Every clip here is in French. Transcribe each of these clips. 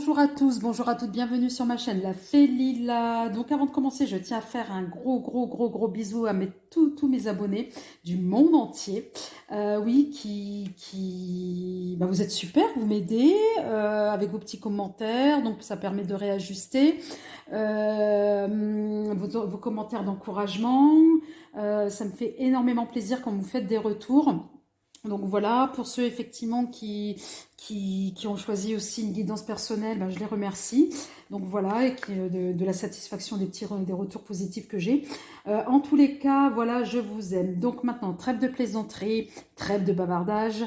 bonjour à tous, bonjour à toutes, bienvenue sur ma chaîne La Fée Lila. Donc avant de commencer, je tiens à faire un gros bisou à tous mes abonnés du monde entier. Oui, vous êtes super, vous m'aidez avec vos petits commentaires, donc ça permet de réajuster. Vos commentaires d'encouragement, ça me fait énormément plaisir quand vous faites des retours. Donc voilà, pour ceux effectivement qui ont choisi aussi une guidance personnelle, ben, je les remercie. Donc voilà, et de la satisfaction des retours positifs que j'ai. En tous les cas, voilà, je vous aime. Donc maintenant, trêve de plaisanterie, trêve de bavardage.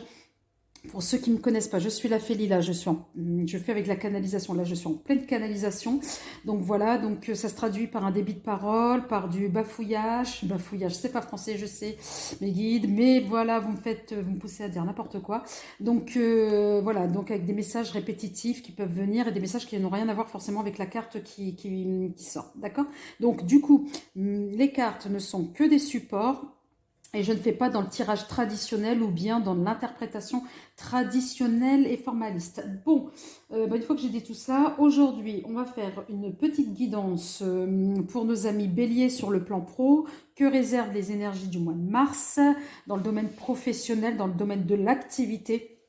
Pour ceux qui ne me connaissent pas, je suis la Fée Lila, je fais avec la canalisation, là je suis en pleine canalisation, donc voilà, donc ça se traduit par un débit de parole, par du bafouillage, c'est pas français, je sais, mes guides, mais voilà, vous me poussez à dire n'importe quoi, donc voilà, donc avec des messages répétitifs qui peuvent venir et des messages qui n'ont rien à voir forcément avec la carte qui sort, d'accord? Donc du coup, les cartes ne sont que des supports, et je ne fais pas dans le tirage traditionnel ou bien dans l'interprétation traditionnelle et formaliste. Bon, une fois que j'ai dit tout ça, aujourd'hui, on va faire une petite guidance pour nos amis béliers sur le plan pro. Que réservent les énergies du mois de mars dans le domaine professionnel, dans le domaine de l'activité?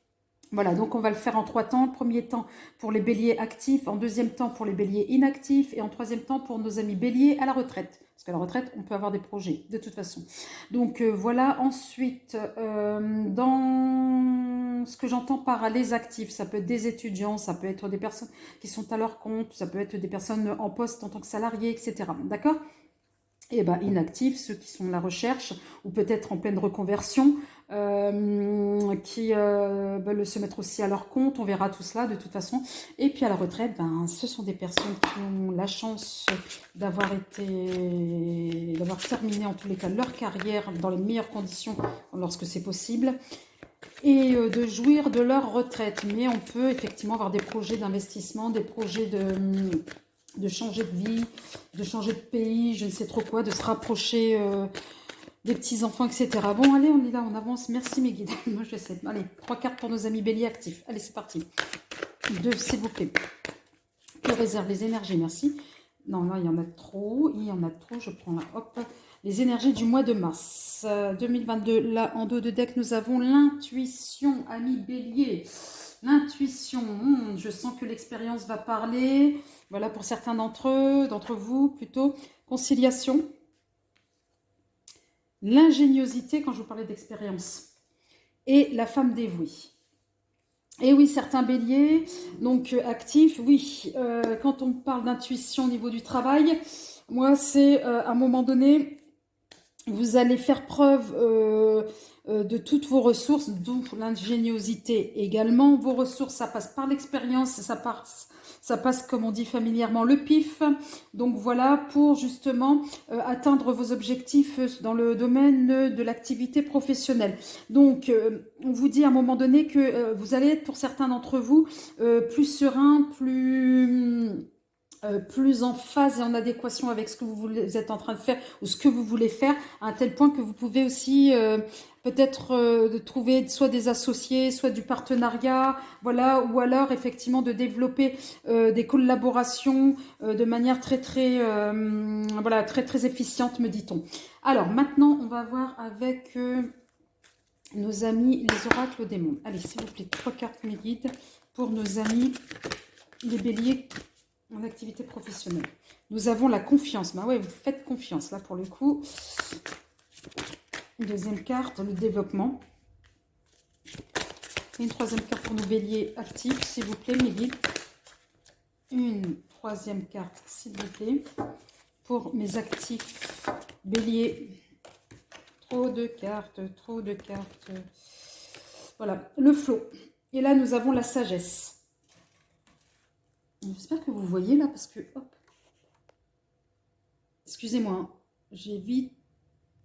Voilà, donc on va le faire en 3 temps. Le premier temps pour les béliers actifs, en deuxième temps pour les béliers inactifs et en troisième temps pour nos amis béliers à la retraite. Parce qu'à la retraite, on peut avoir des projets, de toute façon. Donc voilà, ensuite, dans ce que j'entends par les actifs, ça peut être des étudiants, ça peut être des personnes qui sont à leur compte, ça peut être des personnes en poste en tant que salariés, etc. D'accord ? Et inactifs, ceux qui sont à la recherche ou peut-être en pleine reconversion, qui veulent se mettre aussi à leur compte, on verra tout cela de toute façon. Et puis à la retraite, ce sont des personnes qui ont la chance d'avoir terminé en tous les cas leur carrière dans les meilleures conditions lorsque c'est possible et de jouir de leur retraite. Mais on peut effectivement avoir des projets d'investissement, des projets de changer de vie, de changer de pays, je ne sais trop quoi, de se rapprocher des petits-enfants, etc. Bon, allez, on est là, on avance. Merci mes guides. Moi, je sais. Allez, 3 cartes pour nos amis béliers actifs. Allez, c'est parti. 2, s'il vous plaît. Que réservent les énergies? Merci. Non, là, il y en a trop. Je prends là, hop. Les énergies du mois de mars 2022. Là, en dos de deck, nous avons l'intuition, amis béliers. L'intuition, je sens que l'expérience va parler. Voilà, pour certains d'entre vous, plutôt. Conciliation. L'ingéniosité, quand je vous parlais d'expérience. Et la femme dévouée. Et oui, certains béliers, donc actifs, oui. Quand on parle d'intuition au niveau du travail, moi, c'est à un moment donné, vous allez faire preuve de toutes vos ressources, d'où l'ingéniosité également. Vos ressources, ça passe par l'expérience, ça passe, comme on dit familièrement, le pif. Donc voilà, pour justement atteindre vos objectifs dans le domaine de l'activité professionnelle. Donc, on vous dit à un moment donné que vous allez être, pour certains d'entre vous, plus serein, plus en phase et en adéquation avec ce que vous êtes en train de faire ou ce que vous voulez faire, à un tel point que vous pouvez aussi peut-être trouver soit des associés, soit du partenariat, voilà, ou alors effectivement de développer des collaborations de manière voilà, très efficiente, me dit-on. Alors maintenant, on va voir avec nos amis les oracles démons. Allez, s'il vous plaît, 3 cartes mes guides pour nos amis les béliers en activité professionnelle. Nous avons la confiance. Ouais, vous faites confiance là pour le coup. Une deuxième carte, le développement. Et une troisième carte pour nos béliers actifs, s'il vous plaît, mes guides. Une troisième carte, s'il vous plaît, pour mes actifs béliers. Trop de cartes. Voilà, le flot. Et là, nous avons la sagesse. J'espère que vous voyez là, parce que, hop, excusez-moi, hein, j'évite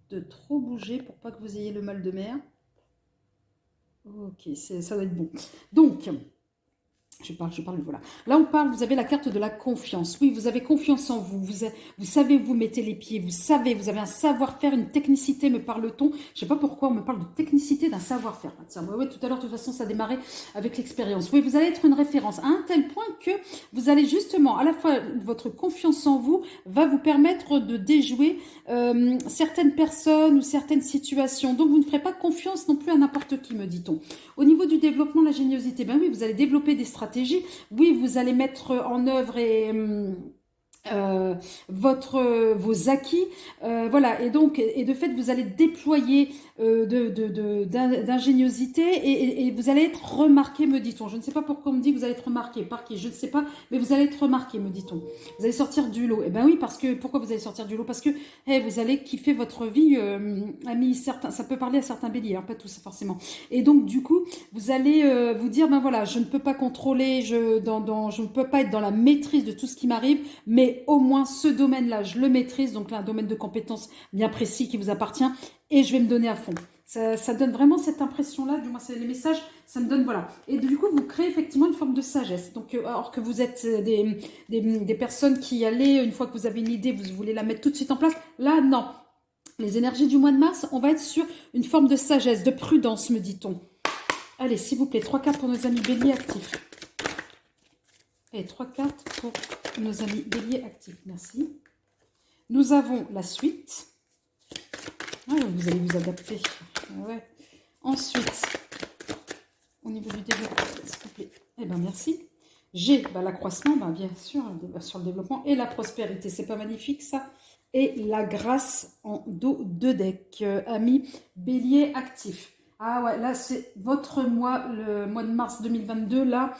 de trop bouger pour pas que vous ayez le mal de mer. Ok, ça doit être bon. Donc, voilà. Là, on parle, vous avez la carte de la confiance. Oui, vous avez confiance en vous. Vous savez où vous mettez les pieds. Vous savez, vous avez un savoir-faire, une technicité, me parle-t-on. Je sais pas pourquoi on me parle de technicité d'un savoir-faire. Ah, tiens, ouais, tout à l'heure, de toute façon, ça démarrait avec l'expérience. Oui, vous allez être une référence à un tel point que vous allez justement, à la fois, votre confiance en vous va vous permettre de déjouer certaines personnes ou certaines situations. Donc, vous ne ferez pas confiance non plus à n'importe qui, me dit-on. Au niveau du développement, la géniosité, ben oui, vous allez développer des stratégies. Oui, vous allez mettre en œuvre euh, vos acquis, voilà, et donc, et de fait, vous allez déployer d'ingéniosité et vous allez être remarqué, me dit-on. Je ne sais pas pourquoi on me dit que vous allez être remarqué, par qui, je ne sais pas, mais vous allez être remarqué, me dit-on. Vous allez sortir du lot. Eh ben oui, parce que, pourquoi vous allez sortir du lot? Parce que vous allez kiffer votre vie, amis, certains, ça peut parler à certains béliers, hein, pas tous forcément. Et donc, du coup, vous allez vous dire, ben voilà, je ne peux pas contrôler, je ne peux pas être dans la maîtrise de tout ce qui m'arrive, mais au moins ce domaine-là, je le maîtrise, donc là, un domaine de compétences bien précis qui vous appartient, et je vais me donner à fond. Ça donne vraiment cette impression-là, du moins c'est les messages, ça me donne, voilà. Et du coup, vous créez effectivement une forme de sagesse. Donc, alors que vous êtes des personnes qui allaient, une fois que vous avez une idée, vous voulez la mettre tout de suite en place, là, non. Les énergies du mois de mars, on va être sur une forme de sagesse, de prudence, me dit-on. Allez, s'il vous plaît, 3 cartes pour nos amis béliers actifs. Et 3 cartes pour nos amis béliers actifs. Merci. Nous avons la suite. Ah, vous allez vous adapter. Ouais. Ensuite, au niveau du développement, s'il vous plaît. Eh bien, merci. J'ai l'accroissement, bien sûr, sur le développement. Et la prospérité. C'est pas magnifique, ça? Et la grâce en dos de deck. Amis bélier actifs. Ah ouais, là, c'est votre mois, le mois de mars 2022, là.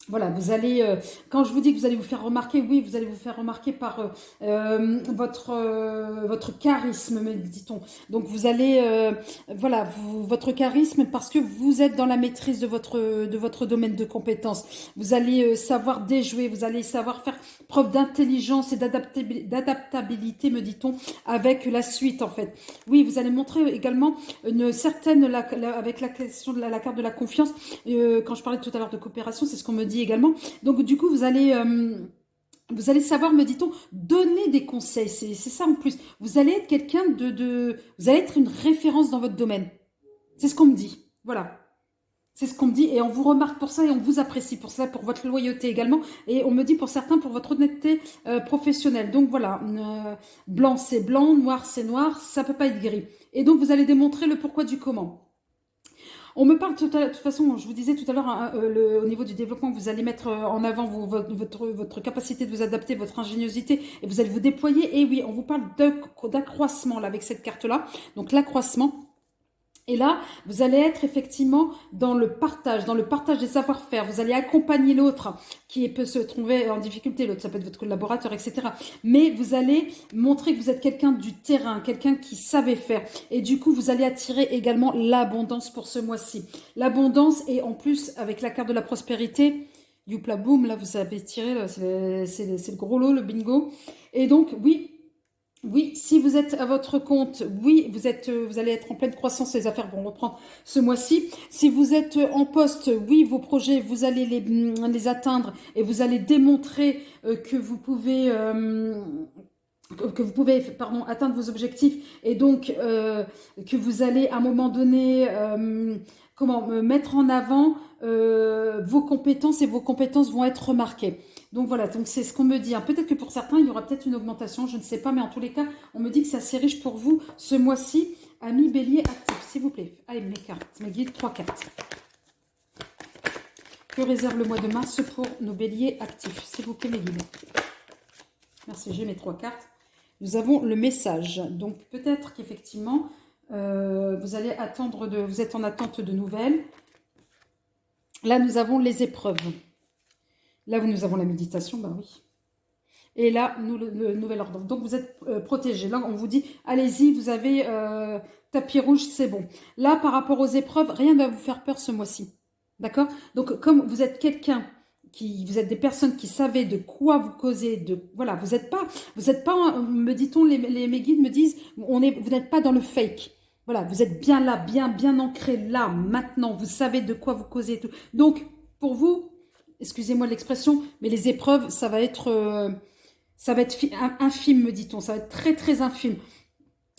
Voilà, vous allez, quand je vous dis que vous allez vous faire remarquer, oui, vous allez vous faire remarquer par votre charisme, me dit-on. Donc vous allez, voilà, votre charisme parce que vous êtes dans la maîtrise de votre domaine de compétences. Vous allez savoir déjouer, vous allez savoir faire preuve d'intelligence et d'adaptabilité, me dit-on, avec la suite en fait. Oui, vous allez montrer également une certaine, avec la question de la carte de la confiance, quand je parlais tout à l'heure de coopération, c'est ce qu'on me dit également. Donc du coup, vous allez savoir, me dit-on, donner des conseils. C'est ça en plus. Vous allez être quelqu'un vous allez être une référence dans votre domaine. C'est ce qu'on me dit. Voilà. C'est ce qu'on me dit et on vous remarque pour ça et on vous apprécie pour ça, pour votre loyauté également. Et on me dit pour certains pour votre honnêteté professionnelle. Donc voilà, blanc c'est blanc, noir c'est noir, ça peut pas être gris. Et donc vous allez démontrer le pourquoi du comment. On me parle de toute façon, je vous disais tout à l'heure, hein, au niveau du développement, vous allez mettre en avant votre capacité de vous adapter, votre ingéniosité, et vous allez vous déployer. Et oui, on vous parle d'accroissement là avec cette carte-là. Donc l'accroissement. Et là, vous allez être effectivement dans le partage des savoir-faire. Vous allez accompagner l'autre qui peut se trouver en difficulté. L'autre, ça peut être votre collaborateur, etc. Mais vous allez montrer que vous êtes quelqu'un du terrain, quelqu'un qui savait faire. Et du coup, vous allez attirer également l'abondance pour ce mois-ci. L'abondance et en plus, avec la carte de la prospérité, youpla boum, là, vous avez tiré, c'est le gros lot, le bingo. Et donc, oui, oui, si vous êtes à votre compte, oui, vous allez être en pleine croissance, les affaires vont reprendre ce mois-ci. Si vous êtes en poste, oui, vos projets, vous allez les atteindre et vous allez démontrer que vous pouvez atteindre vos objectifs et donc que vous allez à un moment donné mettre en avant vos compétences et vos compétences vont être remarquées. Donc voilà, donc c'est ce qu'on me dit. Hein. Peut-être que pour certains, il y aura peut-être une augmentation, je ne sais pas, mais en tous les cas, on me dit que c'est assez riche pour vous ce mois-ci. Amis bélier actif, s'il vous plaît. Allez, mes cartes, mes guides, 3 cartes. Que réserve le mois de mars pour nos béliers actifs? S'il vous plaît, mes guides. Merci, j'ai mes 3 cartes. Nous avons le message. Donc peut-être qu'effectivement, vous allez attendre vous êtes en attente de nouvelles. Là, nous avons les épreuves. Là, nous avons la méditation, ben oui. Et là, le nouvel ordre. Donc, vous êtes protégé. Là, on vous dit, allez-y, vous avez tapis rouge, c'est bon. Là, par rapport aux épreuves, rien ne va vous faire peur ce mois-ci. D'accord? Donc, comme vous êtes quelqu'un vous êtes des personnes qui savaient de quoi vous causez, voilà, vous n'êtes pas, me dit-on, mes guides me disent, vous n'êtes pas dans le fake. Voilà, vous êtes bien là, bien ancré là, maintenant. Vous savez de quoi vous causez et tout. Donc, pour vous, excusez-moi de l'expression, mais les épreuves, ça va être infime, me dit-on, ça va être très très infime.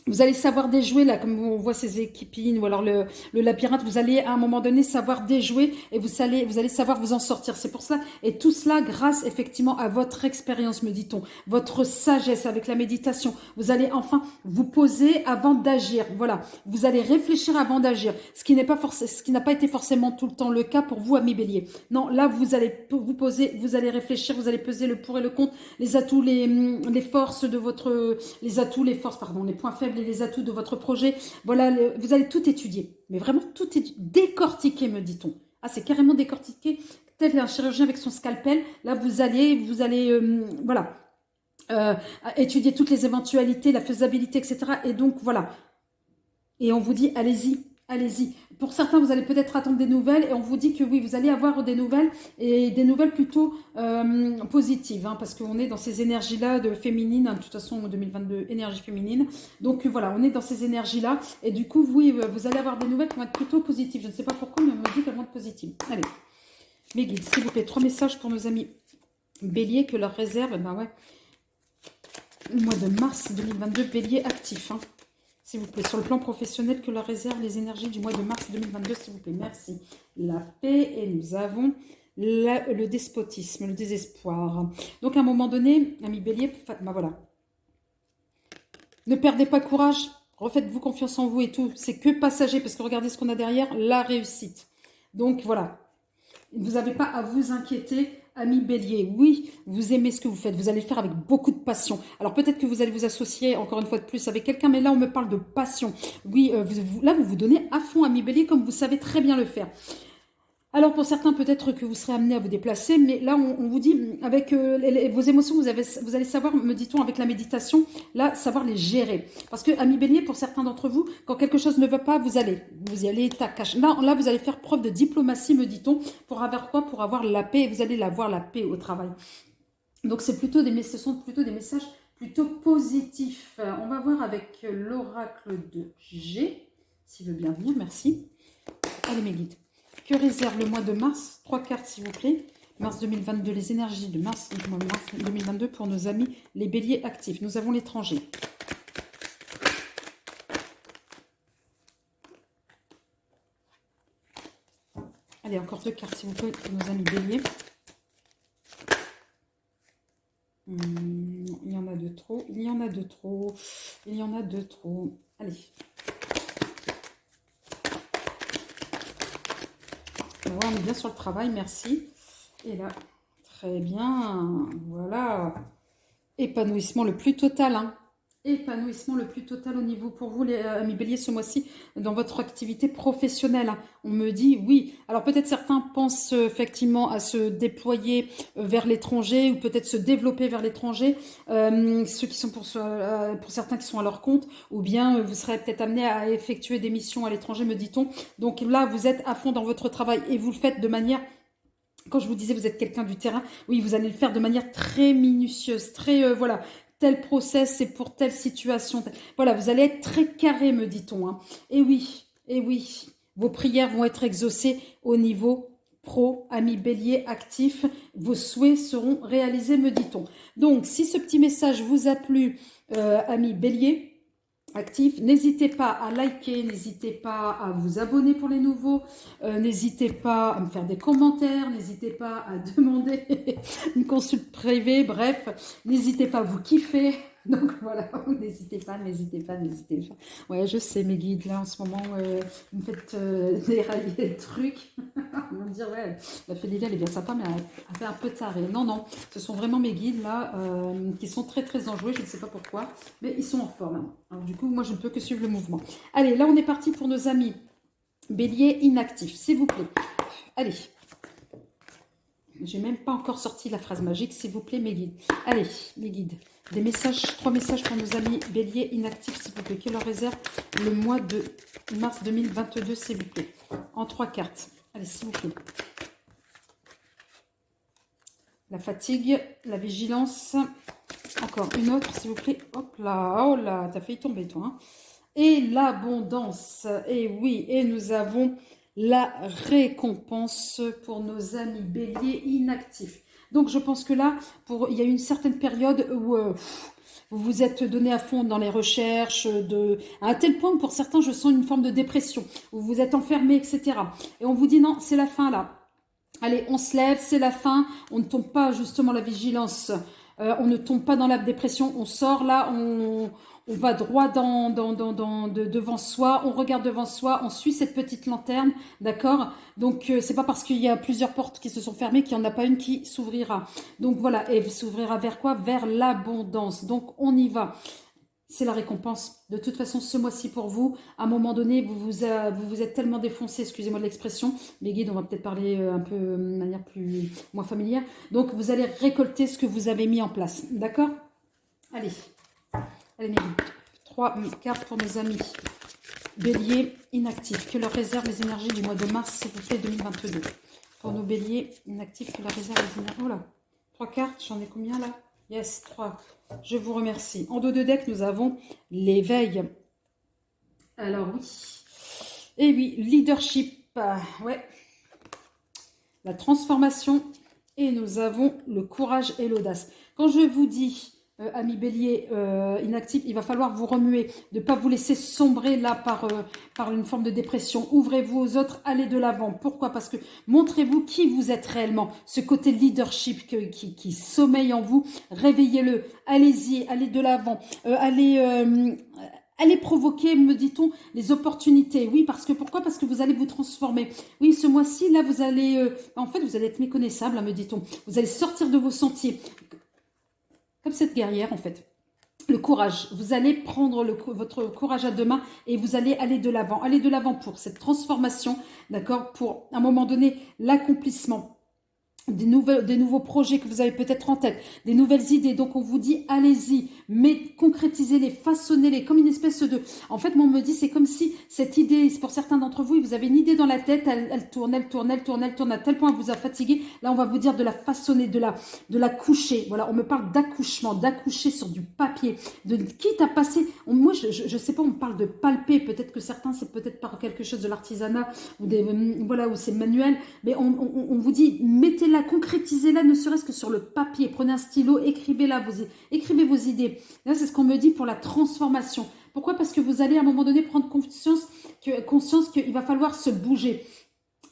Vous allez savoir déjouer, là, comme on voit ces équipines, ou alors le labyrinthe, vous allez à un moment donné savoir déjouer et vous allez savoir vous en sortir. C'est pour cela, et tout cela grâce effectivement à votre expérience, me dit-on, votre sagesse avec la méditation. Vous allez enfin vous poser avant d'agir. Voilà, vous allez réfléchir avant d'agir, ce qui n'a pas été forcément tout le temps le cas pour vous, amis Bélier. Non, là, vous allez vous poser, vous allez réfléchir, vous allez peser le pour et le contre, les atouts, les forces de votre, les atouts, les forces, pardon, les points faibles et les atouts de votre projet. Voilà, vous allez tout étudier. Mais vraiment tout décortiquer, me dit-on. Ah, c'est carrément décortiquer. Tel un chirurgien avec son scalpel. Là, vous allez voilà, étudier toutes les éventualités, la faisabilité, etc. Et donc, voilà. Et on vous dit, allez-y, allez-y. Pour certains, vous allez peut-être attendre des nouvelles et on vous dit que oui, vous allez avoir des nouvelles et des nouvelles plutôt positives, hein, parce qu'on est dans ces énergies-là de féminine, hein, de toute façon, en 2022, énergie féminine. Donc voilà, on est dans ces énergies-là et du coup, oui, vous allez avoir des nouvelles qui vont être plutôt positives. Je ne sais pas pourquoi, mais on me dit qu'elles vont être positives. Allez, mes guides, s'il vous plaît, 3 messages pour nos amis Bélier que leur réserve, ben ouais, le mois de mars 2022, Bélier actif, hein. S'il vous plaît, sur le plan professionnel, que leur réserve les énergies du mois de mars 2022, s'il vous plaît. Merci. La paix et nous avons le despotisme, le désespoir. Donc, à un moment donné, ami Bélier, ben voilà. Ne perdez pas courage, refaites-vous confiance en vous et tout. C'est que passager, parce que regardez ce qu'on a derrière, la réussite. Donc, voilà. Vous n'avez pas à vous inquiéter, ami Bélier. Oui, vous aimez ce que vous faites. Vous allez le faire avec beaucoup de passion. Alors peut-être que vous allez vous associer encore une fois de plus avec quelqu'un, mais là on me parle de passion. Oui, là vous vous donnez à fond, ami Bélier, comme vous savez très bien le faire. Alors pour certains, peut-être que vous serez amené à vous déplacer, mais là on vous dit, avec vos émotions, vous allez savoir, me dit-on, avec la méditation, là, savoir les gérer. Parce que, ami Bélier, pour certains d'entre vous, quand quelque chose ne va pas, vous y allez, tac, là, vous allez faire preuve de diplomatie, me dit-on, pour avoir quoi? Pour avoir la paix, vous allez avoir la paix au travail. Donc ce sont plutôt des messages plutôt positifs. On va voir avec l'oracle de G, s'il veut bien venir, merci. Allez mes guides. Que réserve le mois de mars? 3 cartes, s'il vous plaît. Mars 2022, les énergies de mars 2022 pour nos amis, les béliers actifs. Nous avons l'étranger. Allez, encore 2 cartes, s'il vous plaît, pour nos amis béliers. Il y en a de trop, il y en a de trop, il y en a de trop. Allez. Ouais, on est bien sur le travail, merci. Et là, très bien, voilà. Épanouissement le plus total, hein. Épanouissement le plus total au niveau pour vous, les amis béliers, ce mois-ci, dans votre activité professionnelle, hein. On me dit oui. Alors peut-être certains pensent effectivement à se déployer vers l'étranger ou peut-être se développer vers l'étranger, ceux qui sont pour certains qui sont à leur compte, ou bien vous serez peut-être amené à effectuer des missions à l'étranger, me dit-on. Donc là, vous êtes à fond dans votre travail et vous le faites de manière... Quand je vous disais, vous êtes quelqu'un du terrain, oui, vous allez le faire de manière très minutieuse, très, voilà, tel process, c'est pour telle situation. Voilà, vous allez être très carré, me dit-on, hein. Et oui, vos prières vont être exaucées au niveau pro, ami bélier actif. Vos souhaits seront réalisés, me dit-on. Donc, si ce petit message vous a plu, ami bélier actif, n'hésitez pas à liker, n'hésitez pas à vous abonner pour les nouveaux, n'hésitez pas à me faire des commentaires, n'hésitez pas à demander une consulte privée, bref, n'hésitez pas à vous kiffer. Donc voilà, n'hésitez pas, n'hésitez pas, n'hésitez pas. Ouais, je sais, mes guides, là, en ce moment, vous me faites dérailler le truc. Ils vont me dire, ouais, la Félilia, elle est bien sympa, mais elle fait un peu tarée. Non, non, ce sont vraiment mes guides, là, qui sont très, très enjoués. Je ne sais pas pourquoi, mais ils sont en forme, hein. Alors, du coup, moi, je ne peux que suivre le mouvement. Allez, là, on est parti pour nos amis bélier inactifs, s'il vous plaît. Allez. J'ai même pas encore sorti la phrase magique, s'il vous plaît, mes guides. Allez, mes guides. Des messages, 3 messages pour nos amis béliers inactifs, s'il vous plaît. Qui leur réserve le mois de mars 2022, s'il vous plaît. En 3 cartes. Allez, s'il vous plaît. La fatigue, la vigilance. Encore une autre, s'il vous plaît. Hop là, oh là, t'as failli tomber, toi, hein. Et l'abondance. Et oui, et nous avons la récompense pour nos amis béliers inactifs. Donc je pense que là, il y a une certaine période où vous vous êtes donné à fond dans les recherches, à un tel point que pour certains, je sens une forme de dépression, où vous êtes enfermés, etc. Et on vous dit non, c'est la fin là. Allez, on se lève, c'est la fin, on ne tombe pas justement la vigilance, on ne tombe pas dans la dépression, on sort là, on va droit devant soi, on regarde devant soi, on suit cette petite lanterne, d'accord? Donc, c'est pas parce qu'il y a plusieurs portes qui se sont fermées qu'il n'y en a pas une qui s'ouvrira. Donc voilà, et s'ouvrira vers quoi? Vers l'abondance. Donc, on y va. C'est la récompense. De toute façon, ce mois-ci pour vous, à un moment donné, vous vous êtes tellement défoncé, excusez-moi de l'expression, mais guides, on va peut-être parler un peu de manière moins familière. Donc, vous allez récolter ce que vous avez mis en place. D'accord? Allez, allez mes guides. 3 cartes pour nos amis béliers inactifs. Que leur réserve les énergies du mois de mars, s'il vous plaît, 2022. Pour nos béliers inactifs, que leur réserve les énergies... Oh là, 3 cartes, j'en ai combien là? Yes, 3. Je vous remercie. En dos de deck, nous avons l'éveil. Alors oui. Et oui, leadership. Ouais. La transformation. Et nous avons le courage et l'audace. Quand je vous dis, amis bélier inactifs, il va falloir vous remuer, de ne pas vous laisser sombrer là par une forme de dépression. Ouvrez-vous aux autres, allez de l'avant. Pourquoi? Parce que montrez-vous qui vous êtes réellement. Ce côté leadership qui sommeille en vous, réveillez-le. Allez-y, allez de l'avant. Allez provoquer, me dit-on, les opportunités. Oui, parce que pourquoi? Parce que vous allez vous transformer. Oui, ce mois-ci, là, vous allez... en fait, vous allez être méconnaissable, hein, me dit-on. Vous allez sortir de vos sentiers. Comme cette guerrière, en fait. Le courage. Vous allez prendre votre courage à deux mains et vous allez aller de l'avant. Aller de l'avant pour cette transformation, d'accord? Pour, à un moment donné, l'accomplissement. Des nouveaux projets que vous avez peut-être en tête, des nouvelles idées. Donc, on vous dit, allez-y, mais concrétisez-les, façonnez-les, comme une espèce de... En fait, moi, on me dit, c'est comme si cette idée, pour certains d'entre vous, vous avez une idée dans la tête, elle tourne, elle tourne, elle tourne, elle tourne, à tel point elle vous a fatigué. Là, on va vous dire de la façonner, de la coucher. Voilà, on me parle d'accouchement, d'accoucher sur du papier, quitte à passer... moi, je sais pas, on me parle de palper. Peut-être que certains, c'est peut-être par quelque chose de l'artisanat, ou voilà, où c'est manuel. Mais on vous dit, mettez-la, concrétisez-la, ne serait-ce que sur le papier. Prenez un stylo, écrivez-la, écrivez vos idées. Là, c'est ce qu'on me dit pour la transformation. Pourquoi? Parce que vous allez à un moment donné prendre conscience qu'il va falloir se bouger.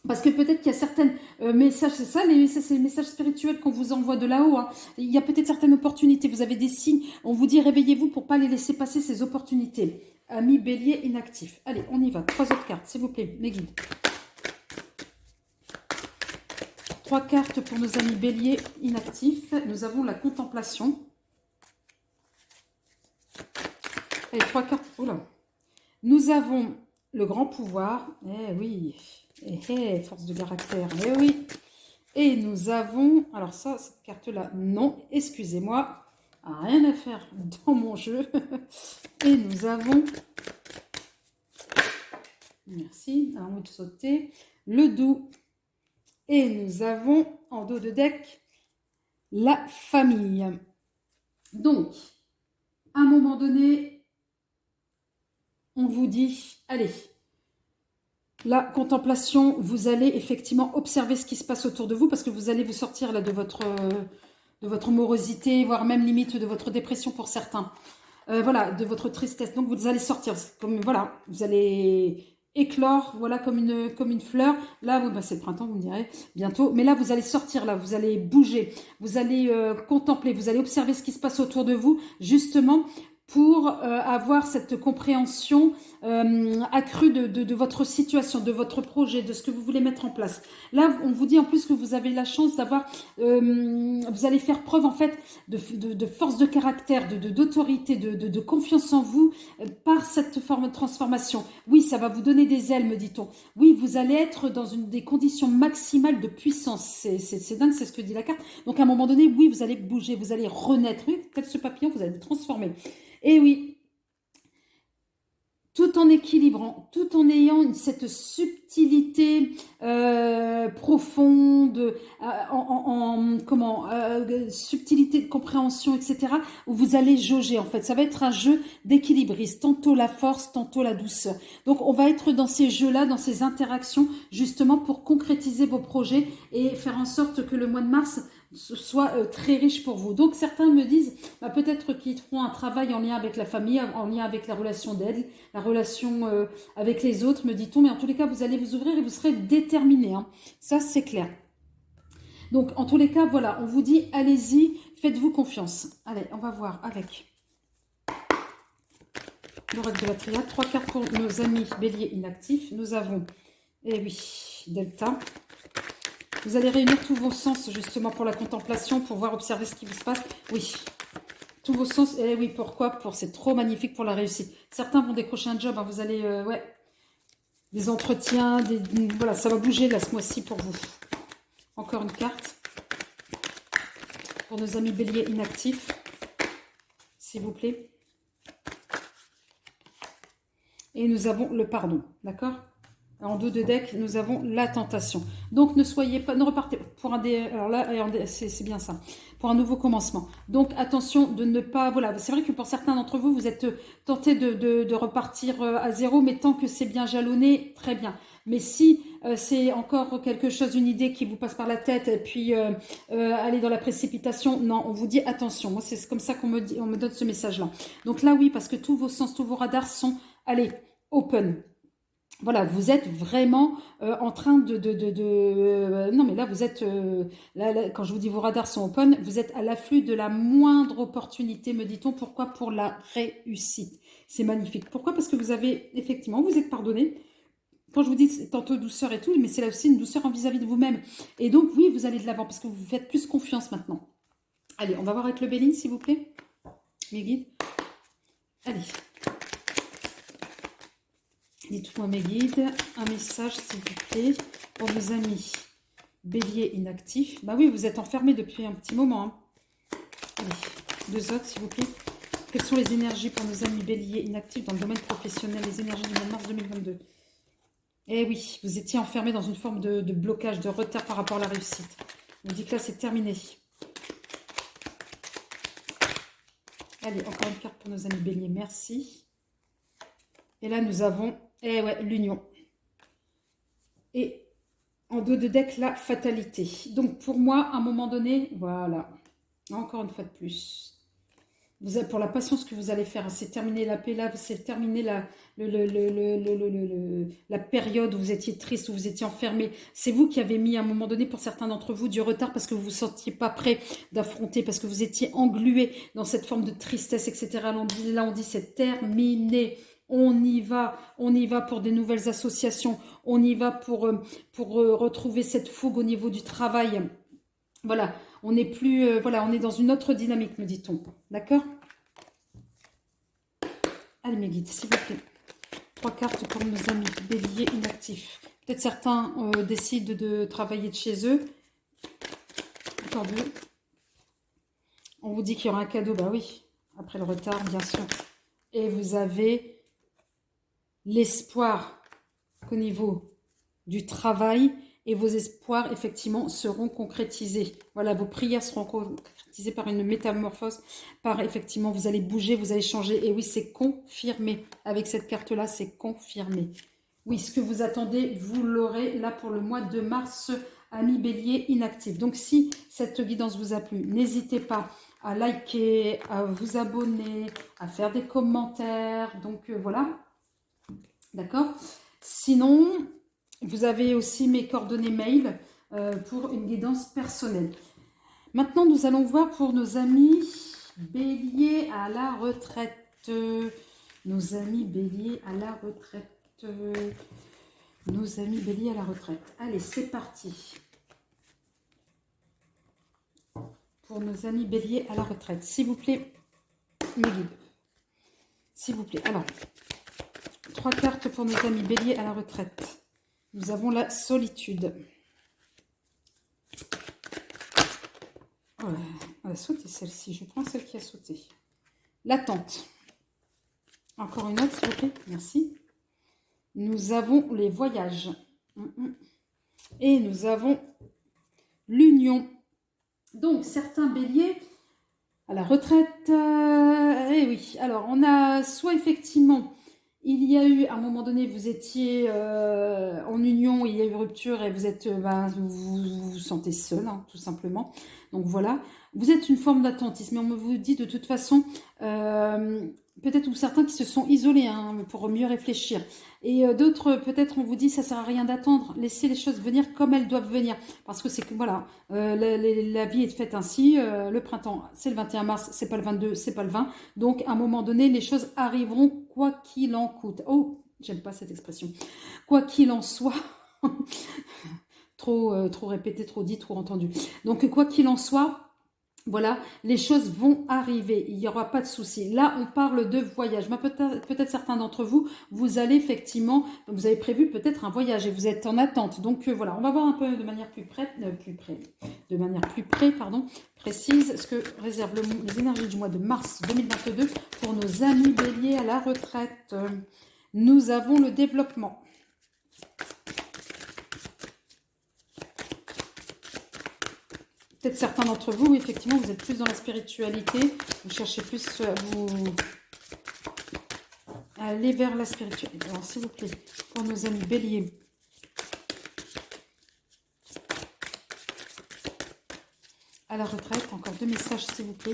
Parce que peut-être qu'il y a certains messages, c'est ça, c'est les messages spirituels qu'on vous envoie de là-haut. Hein. Il y a peut-être certaines opportunités, vous avez des signes. On vous dit réveillez-vous pour ne pas les laisser passer ces opportunités. Amis bélier inactifs. Allez, on y va. 3 autres cartes, s'il vous plaît, mes guides. 3 cartes pour nos amis béliers inactifs. Nous avons la contemplation. Allez, 3 cartes. Oula. Nous avons le grand pouvoir. Eh oui. Force de caractère. Eh oui. Et nous avons... Alors ça, cette carte-là, non. Excusez-moi. Rien à faire dans mon jeu. Et nous avons... Merci. Un haut de sauter. Le doux. Et nous avons en dos de deck la famille. Donc, à un moment donné, on vous dit, allez, la contemplation, vous allez effectivement observer ce qui se passe autour de vous parce que vous allez vous sortir là de votre morosité, voire même limite de votre dépression pour certains. Voilà, de votre tristesse. Donc, vous allez sortir. Comme, voilà, vous allez... éclore, voilà, comme une fleur. Là, c'est le printemps, vous me direz, bientôt. Mais là, vous allez sortir, là, vous allez bouger, vous allez contempler, vous allez observer ce qui se passe autour de vous, justement, pour avoir cette compréhension accrue de votre situation, de votre projet, de ce que vous voulez mettre en place. Là, on vous dit en plus que vous avez la chance d'avoir... vous allez faire preuve, en fait, de force de caractère, d'autorité, de confiance en vous par cette forme de transformation. Oui, ça va vous donner des ailes, me dit-on. Oui, vous allez être dans des conditions maximales de puissance. C'est dingue, c'est ce que dit la carte. Donc, à un moment donné, oui, vous allez bouger, vous allez renaître. Oui, tel ce papillon, vous allez vous transformer. Et oui, tout en équilibrant, tout en ayant cette subtilité subtilité profonde, subtilité de compréhension, etc., où vous allez jauger, en fait. Ça va être un jeu d'équilibriste, tantôt la force, tantôt la douceur. Donc, on va être dans ces jeux-là, dans ces interactions, justement pour concrétiser vos projets et faire en sorte que le mois de mars soit très riche pour vous. Donc, certains me disent, bah, peut-être qu'ils feront un travail en lien avec la famille, en lien avec la relation d'aide, la relation avec les autres, me dit-on, mais en tous les cas, vous allez vous ouvrir et vous serez déterminés. Hein. Ça, c'est clair. Donc, en tous les cas, voilà, on vous dit, allez-y, faites-vous confiance. Allez, on va voir avec l'oracle de la triade. 3 cartes pour nos amis béliers inactifs. Nous avons, eh oui, Delta. Vous allez réunir tous vos sens, justement, pour la contemplation, pour voir, observer ce qui se passe. Oui, tous vos sens. Eh oui, pourquoi? C'est trop magnifique pour la réussite. Certains vont décrocher un job, hein, vous allez, ouais, des entretiens, voilà, ça va bouger là ce mois-ci pour vous. Encore une carte pour nos amis béliers inactifs, s'il vous plaît. Et nous avons le pardon, d'accord? En dos de deck, nous avons la tentation. Donc, ne soyez pas, ne repartez pour un des... Alors là, c'est bien ça. Pour un nouveau commencement. Donc, attention de ne pas... Voilà, c'est vrai que pour certains d'entre vous, vous êtes tentés de repartir à zéro, mais tant que c'est bien jalonné, très bien. Mais si c'est encore quelque chose, une idée qui vous passe par la tête, et puis aller dans la précipitation, non, on vous dit attention. Moi, c'est comme ça qu'on me donne ce message-là. Donc là, oui, parce que tous vos sens, tous vos radars sont, allez, open. Voilà, vous êtes vraiment en train non, mais là, vous êtes... là, quand je vous dis vos radars sont open, vous êtes à l'afflux de la moindre opportunité, me dit-on. Pourquoi? Pour la réussite. C'est magnifique. Pourquoi? Parce que vous avez, effectivement, vous êtes pardonné. Quand je vous dis tantôt douceur et tout, mais c'est là aussi une douceur vis-à-vis de vous-même. Et donc, oui, vous allez de l'avant parce que vous vous faites plus confiance maintenant. Allez, on va voir avec le Béline, s'il vous plaît. Mes guides. Allez. Dites-moi mes guides, un message s'il vous plaît pour vos amis béliers inactifs. Bah oui, vous êtes enfermés depuis un petit moment. Hein. Allez, 2 autres s'il vous plaît. Quelles sont les énergies pour nos amis béliers inactifs dans le domaine professionnel, les énergies du mois de mars 2022? Eh oui, vous étiez enfermés dans une forme de blocage, de retard par rapport à la réussite. On dit que là c'est terminé. Allez, encore une carte pour nos amis béliers, merci. Et là nous avons... Eh ouais, l'union. Et en dos de deck, la fatalité. Donc, pour moi, à un moment donné, voilà. Encore une fois de plus. Vous avez, pour la patience que vous allez faire, c'est terminer la paix là, c'est terminer la période où vous étiez triste, où vous étiez enfermé. C'est vous qui avez mis à un moment donné, pour certains d'entre vous, du retard parce que vous ne vous sentiez pas prêt d'affronter, parce que vous étiez englué dans cette forme de tristesse, etc. Là, on dit c'est terminé. On y va pour des nouvelles associations, on y va pour retrouver cette fougue au niveau du travail. Voilà, on n'est plus, voilà, on est dans une autre dynamique, me dit-on. D'accord? Allez mes guides, s'il vous plaît. 3 cartes pour nos amis béliers inactifs. Peut-être certains décident de travailler de chez eux. Encore 2. On vous dit qu'il y aura un cadeau, bah oui, après le retard, bien sûr. Et vous avez... l'espoir qu'au niveau du travail et vos espoirs, effectivement, seront concrétisés. Voilà, vos prières seront concrétisées par une métamorphose, par, effectivement, vous allez bouger, vous allez changer. Et oui, c'est confirmé. Avec cette carte-là, c'est confirmé. Oui, ce que vous attendez, vous l'aurez là pour le mois de mars, amis bélier inactifs. Donc, si cette guidance vous a plu, n'hésitez pas à liker, à vous abonner, à faire des commentaires. Donc, voilà. D'accord? Sinon, vous avez aussi mes coordonnées mail pour une guidance personnelle. Maintenant, nous allons voir pour nos amis béliers à la retraite. Nos amis béliers à la retraite. Nos amis béliers à la retraite. Allez, c'est parti. Pour nos amis béliers à la retraite. S'il vous plaît, mes guides. S'il vous plaît. Alors... 3 cartes pour nos amis béliers à la retraite. Nous avons la solitude. Oh, elle a sauté celle-ci. Je prends celle qui a sauté. L'attente. Encore une autre, s'il vous plaît. Merci. Nous avons les voyages. Et nous avons l'union. Donc, certains béliers à la retraite. Eh oui, alors on a soit effectivement, il y a eu, à un moment donné, vous étiez en union, il y a eu rupture et vous êtes, vous sentez seul, hein, tout simplement. Donc voilà, vous êtes une forme d'attentisme, mais on me vous dit de toute façon, peut-être ou certains qui se sont isolés hein, pour mieux réfléchir. Et d'autres, peut-être on vous dit, ça sert à rien d'attendre, laissez les choses venir comme elles doivent venir. Parce que c'est que, voilà, la vie est faite ainsi, le printemps, c'est le 21 mars, c'est pas le 22, c'est pas le 20. Donc, à un moment donné, les choses arriveront quoi qu'il en coûte. Oh, j'aime pas cette expression. Quoi qu'il en soit, trop répété, trop dit, trop entendu. Donc, quoi qu'il en soit, voilà, les choses vont arriver, il n'y aura pas de souci. Là, on parle de voyage. Peut-être certains d'entre vous, vous allez effectivement, vous avez prévu peut-être un voyage et vous êtes en attente. Donc voilà, on va voir un peu de manière précise ce que réservent les énergies du mois de mars 2022 pour nos amis béliers à la retraite. Nous avons le développement. Peut-être certains d'entre vous, effectivement, vous êtes plus dans la spiritualité. Vous cherchez plus à aller vers la spiritualité. Alors, s'il vous plaît, pour nos amis béliers. À la retraite, encore 2 messages, s'il vous plaît.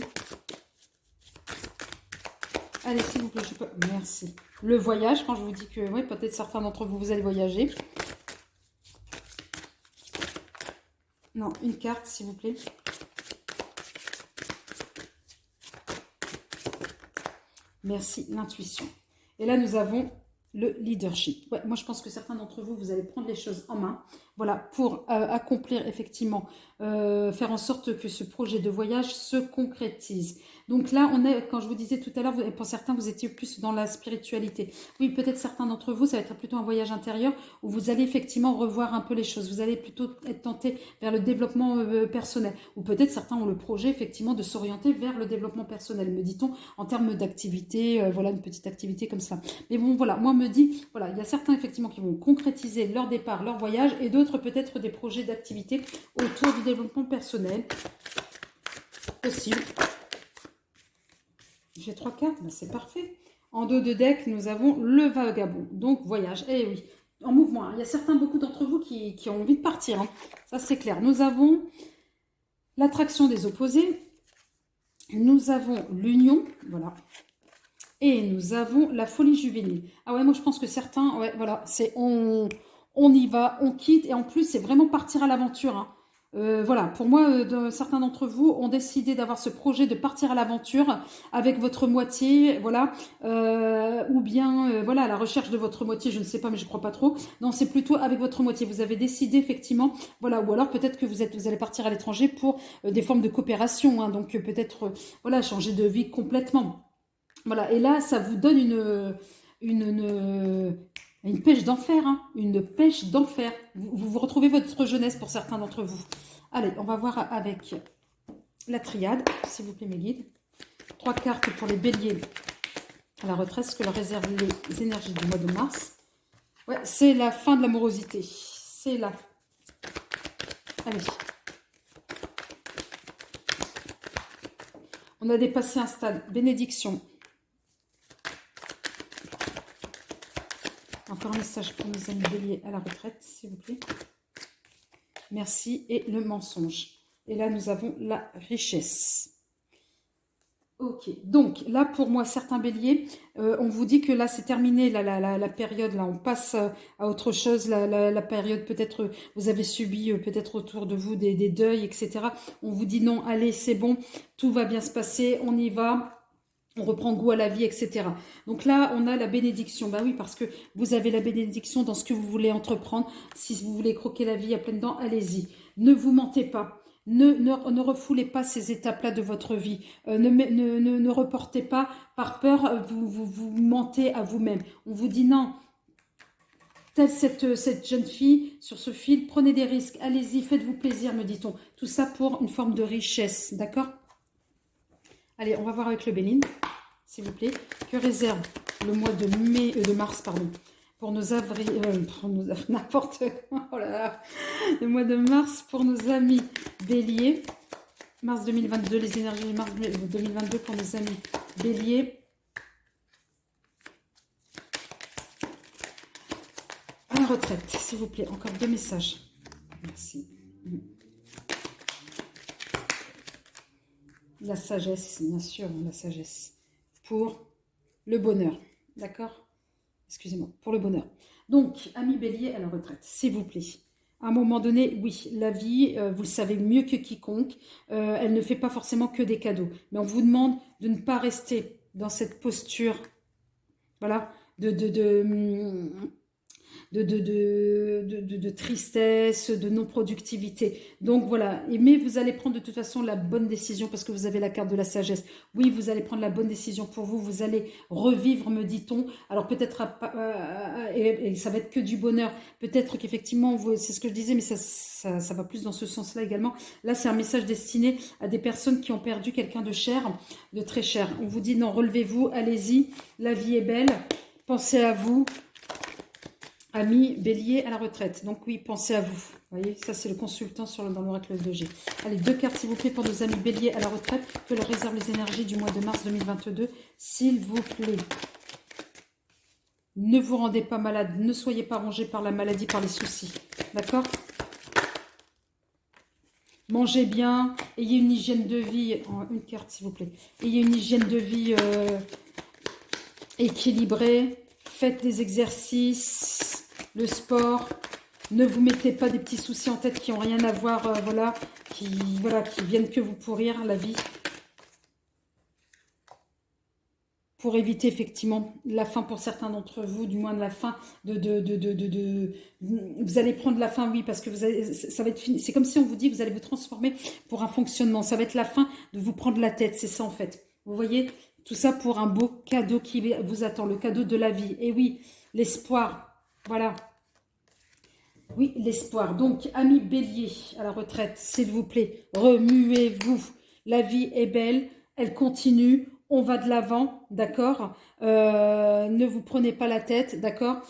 Allez, s'il vous plaît, je peux... Merci. Le voyage, quand je vous dis que, oui, peut-être certains d'entre vous, vous allez voyager. Non, une carte, s'il vous plaît. Merci, l'intuition. Et là, nous avons le leadership. Ouais, moi, je pense que certains d'entre vous, vous allez prendre les choses en main. Voilà, pour accomplir effectivement, faire en sorte que ce projet de voyage se concrétise. Donc là, on est, quand je vous disais tout à l'heure, pour certains, vous étiez plus dans la spiritualité. Oui, peut-être certains d'entre vous, ça va être plutôt un voyage intérieur où vous allez effectivement revoir un peu les choses. Vous allez plutôt être tenté vers le développement personnel. Ou peut-être certains ont le projet effectivement de s'orienter vers le développement personnel, me dit-on, en termes d'activité, voilà, une petite activité comme ça. Mais bon, voilà, moi, me dit, voilà, il y a certains effectivement qui vont concrétiser leur départ, leur voyage, et d'autres peut-être des projets d'activité autour du développement personnel. Possible. J'ai 3 cartes, ben c'est parfait. En dos de deck, nous avons le vagabond, donc voyage. Eh oui, en mouvement. Hein. Il y a certains, beaucoup d'entre vous qui ont envie de partir. Hein. Ça, c'est clair. Nous avons l'attraction des opposés. Nous avons l'union, voilà. Et nous avons la folie juvénile. Ah ouais, moi je pense que certains, ouais, voilà, c'est on y va, on quitte, et en plus c'est vraiment partir à l'aventure. Hein. Voilà, pour moi, certains d'entre vous ont décidé d'avoir ce projet de partir à l'aventure avec votre moitié, voilà, ou bien, voilà, à la recherche de votre moitié, je ne sais pas, mais je ne crois pas trop. Non, c'est plutôt avec votre moitié. Vous avez décidé effectivement, voilà, ou alors peut-être que vous allez partir à l'étranger pour des formes de coopération, hein, donc peut-être, voilà, changer de vie complètement. Voilà, et là, ça vous donne une pêche d'enfer, hein, une pêche d'enfer. Vous retrouvez votre jeunesse pour certains d'entre vous. Allez, on va voir avec la triade, s'il vous plaît, mes guides. 3 cartes pour les béliers à la retraite, ce que leur réservent les énergies du mois de mars. Ouais, c'est la fin de l'amorosité. C'est la... Allez. On a dépassé un stade. Bénédiction. Encore un message pour nos amis béliers à la retraite, s'il vous plaît. Merci. Et le mensonge. Et là, nous avons la richesse. Ok. Donc, là, pour moi, certains béliers, on vous dit que là, c'est terminé, la période. Là, on passe à autre chose. La période, peut-être, vous avez subi, peut-être autour de vous, des deuils, etc. On vous dit non, allez, c'est bon. Tout va bien se passer. On y va. On reprend goût à la vie, etc. Donc là, on a la bénédiction. Bah oui, parce que vous avez la bénédiction dans ce que vous voulez entreprendre. Si vous voulez croquer la vie à pleines dents, allez-y. Ne vous mentez pas. Ne refoulez pas ces étapes-là de votre vie. Ne reportez pas par peur. Vous mentez à vous-même. On vous dit non. Telle cette jeune fille sur ce fil, prenez des risques. Allez-y, faites-vous plaisir, me dit-on. Tout ça pour une forme de richesse. D'accord ? Allez, on va voir avec le Béline, s'il vous plaît. Que réserve le mois de mars, pour nos avril, n'importe quoi, oh là là, le mois de mars pour nos amis béliers. Mars 2022, les énergies de mars 2022 pour nos amis béliers. À la retraite, s'il vous plaît, encore 2 messages. Merci. La sagesse, bien sûr, la sagesse. Pour le bonheur, d'accord? Excusez-moi, pour le bonheur. Donc, amis bélier à la retraite, s'il vous plaît. À un moment donné, oui, la vie, vous le savez mieux que quiconque, elle ne fait pas forcément que des cadeaux. Mais on vous demande de ne pas rester dans cette posture, voilà, de tristesse, de non-productivité. Donc voilà, mais vous allez prendre de toute façon la bonne décision parce que vous avez la carte de la sagesse. Oui, vous allez prendre la bonne décision pour vous, vous allez revivre, me dit-on. Alors peut-être, et ça va être que du bonheur, peut-être qu'effectivement, c'est ce que je disais, mais ça va plus dans ce sens-là également. Là, c'est un message destiné à des personnes qui ont perdu quelqu'un de cher, de très cher. On vous dit non, relevez-vous, allez-y, la vie est belle, pensez à vous. Amis bélier à la retraite. Donc oui, pensez à vous. Vous voyez, ça c'est le consultant dans l'oracle de G. Allez, 2 cartes s'il vous plaît pour nos amis béliers à la retraite. Que leur réserve les énergies du mois de mars 2022. S'il vous plaît. Ne vous rendez pas malade. Ne soyez pas rongés par la maladie, par les soucis. D'accord? Mangez bien. Ayez une hygiène de vie. Une carte s'il vous plaît. Ayez une hygiène de vie équilibrée. Faites des exercices. Le sport, ne vous mettez pas des petits soucis en tête qui n'ont rien à voir, qui viennent que vous pourrir la vie. Pour éviter effectivement la faim pour certains d'entre vous, du moins de la faim, vous allez prendre la faim, oui, parce que ça va être fini. C'est comme si on vous dit, vous allez vous transformer pour un fonctionnement. Ça va être la fin de vous prendre la tête, c'est ça en fait. Vous voyez, tout ça pour un beau cadeau qui vous attend, le cadeau de la vie. Et oui, l'espoir. Voilà. Oui, l'espoir. Donc, amis bélier à la retraite, s'il vous plaît, remuez-vous. La vie est belle, elle continue, on va de l'avant, d'accord? Ne vous prenez pas la tête, d'accord?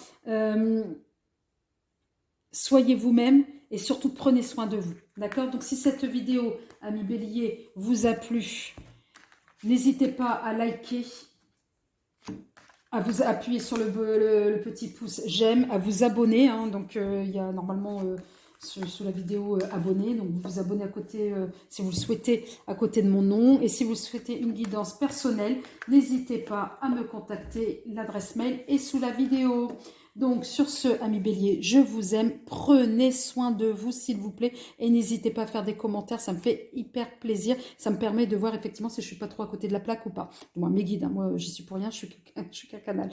Soyez vous-même et surtout prenez soin de vous, d'accord? Donc, si cette vidéo, amis bélier, vous a plu, n'hésitez pas à liker, à vous appuyer sur le petit pouce j'aime, à vous abonner. Hein, donc, il y a normalement sous la vidéo abonner. Donc, vous vous abonnez à côté, si vous le souhaitez, à côté de mon nom. Et si vous souhaitez une guidance personnelle, n'hésitez pas à me contacter. L'adresse mail est sous la vidéo. Donc, sur ce, amis bélier, je vous aime. Prenez soin de vous, s'il vous plaît. Et n'hésitez pas à faire des commentaires. Ça me fait hyper plaisir. Ça me permet de voir effectivement si je suis pas trop à côté de la plaque ou pas. Moi, mes guides, hein, moi, j'y suis pour rien. Je suis qu'un canal.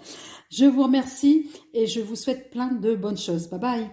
Je vous remercie et je vous souhaite plein de bonnes choses. Bye bye.